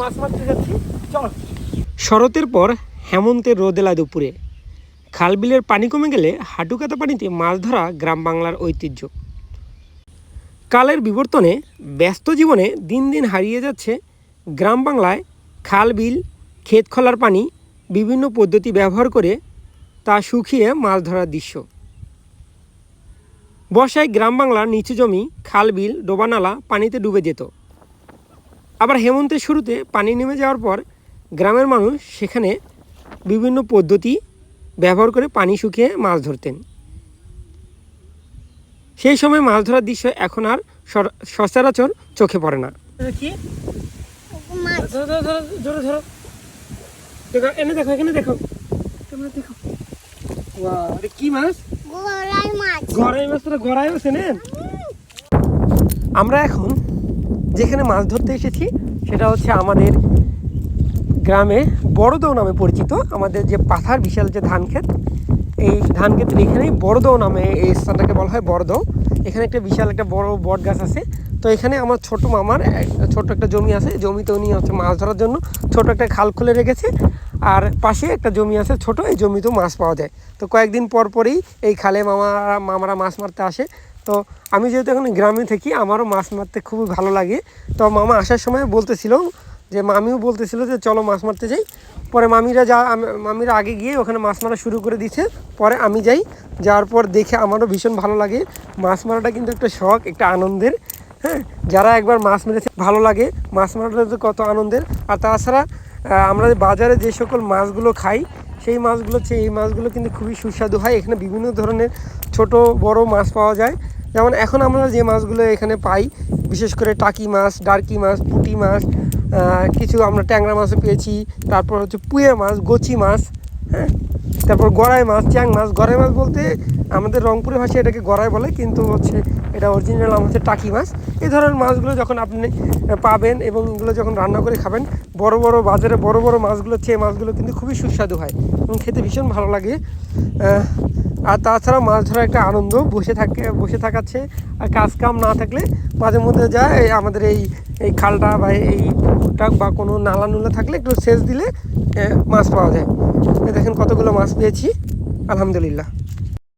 মাছ মারতে যাচ্ছি, চল। শরতের পর হেমন্তের রোদেলা দুপুরে খাল বিলের পানি কমে গেলে হাঁটু কাটা পানিতে মাছ ধরা গ্রাম বাংলার ঐতিহ্য। কালের বিবর্তনে ব্যস্ত জীবনে দিন দিন হারিয়ে যাচ্ছে গ্রাম বাংলায় খাল বিল, ক্ষেত খোলার পানি বিভিন্ন পদ্ধতি ব্যবহার করে তা শুকিয়ে মাছ ধরার দৃশ্য। বর্ষায় গ্রাম বাংলার নিচু জমি, খাল বিল, ডোবানালা পানিতে ডুবে যেত। আবার হেমন্তের শুরুতে পানি নেমে যাওয়ার পর গ্রামের মানুষ সেখানে বিভিন্ন পদ্ধতি ব্যবহার করে পানি শুকিয়ে মাছ ধরতেন। সেই সময় মাছ ধরার দৃশ্য এখন আর সচরাচর চোখে পড়ে না। এনে দেখো, এখানে দেখো, দেখো কি মাছ, গড়াই মাছ। তোরা গড়াই আছে না? আমরা এখন যেখানে মাছ ধরতে এসেছি সেটা হচ্ছে আমাদের গ্রামে বড়দৌ নামে পরিচিত। আমাদের যে পাথার বিশাল যে ধান ক্ষেত, এই ধান ক্ষেতের এখানেই বড়দৌ নামে এই স্থানটাকে বলা হয় বড়দৌ। এখানে একটা বিশাল একটা বড় বট গাছ আছে। তো এখানে আমার ছোট মামার ছোট একটা জমি আছে, জমিতে উনি হচ্ছে মাছ ধরার জন্য ছোট একটা খাল খুলে রেখেছে। আর পাশে একটা জমি আছে ছোট, এই জমিতেও মাছ পাওয়া যায়। তো কয়েকদিন পর পরই এই খালে মামারা মাছ মারতে আসে। তো আমি যেহেতু এখন গ্রামে থাকি, আমারও মাছ মারতে খুবই ভালো লাগে। তো মামা আসার সময় বলতেছিল যে, মামিও বলতেছিল যে চলো মাছ মারতে যাই। পরে মামিরা আগে গিয়ে ওখানে মাছ মারা শুরু করে দিয়েছে। পরে আমি যাই, যাওয়ার পর দেখে আমারও ভীষণ ভালো লাগে। মাছ মারাটা কিন্তু একটা শখ, একটা আনন্দের। হ্যাঁ, যারা একবার মাছ মেরেছে ভালো লাগে। মাছ মারাটা তো কত আনন্দের। আর তাছাড়া আমরা বাজারে যে সকল মাছগুলো খাই, সেই মাছগুলো হচ্ছে এই মাছগুলো কিন্তু খুবই সুস্বাদু হয়। এখানে বিভিন্ন ধরনের ছোট বড় মাছ পাওয়া যায়। যেমন এখন আমরা যে মাছগুলো এখানে পাই, বিশেষ করে টাকি মাছ, ডারকি মাছ, পুঁটি মাছ, কিছু আমরা ট্যাংরা মাছও পেয়েছি। তারপর হচ্ছে পুঁয়ে মাছ, গচি মাছ, হ্যাঁ, তারপর গড়াই মাছ, চ্যাং মাছ। গড়াই মাছ বলতে আমাদের রংপুরের ভাষায় এটাকে গড়াই বলে, কিন্তু হচ্ছে এটা অরিজিনাল নাম হচ্ছে টাকি মাছ। এই ধরনের মাছগুলো যখন আপনি পাবেন এবং এগুলো যখন রান্না করে খাবেন, বড় বড় বাজারে বড় বড় মাছগুলো হচ্ছে, এই মাছগুলো কিন্তু খুবই সুস্বাদু হয় এবং খেতে ভীষণ ভালো লাগে। আর তাছাড়া মাছ ধরা একটা আনন্দ। বসে থাকাচ্ছে আর কাজ কাম না থাকলে মাঝে মধ্যে যায় আমাদের এই খালটা বা এই পুকুরটা বা কোনো নালা নুলা থাকলে একটু সেচ দিলে মাছ পাওয়া যায়। দেখেন কতগুলো মাছ পেয়েছি, আলহামদুলিল্লাহ।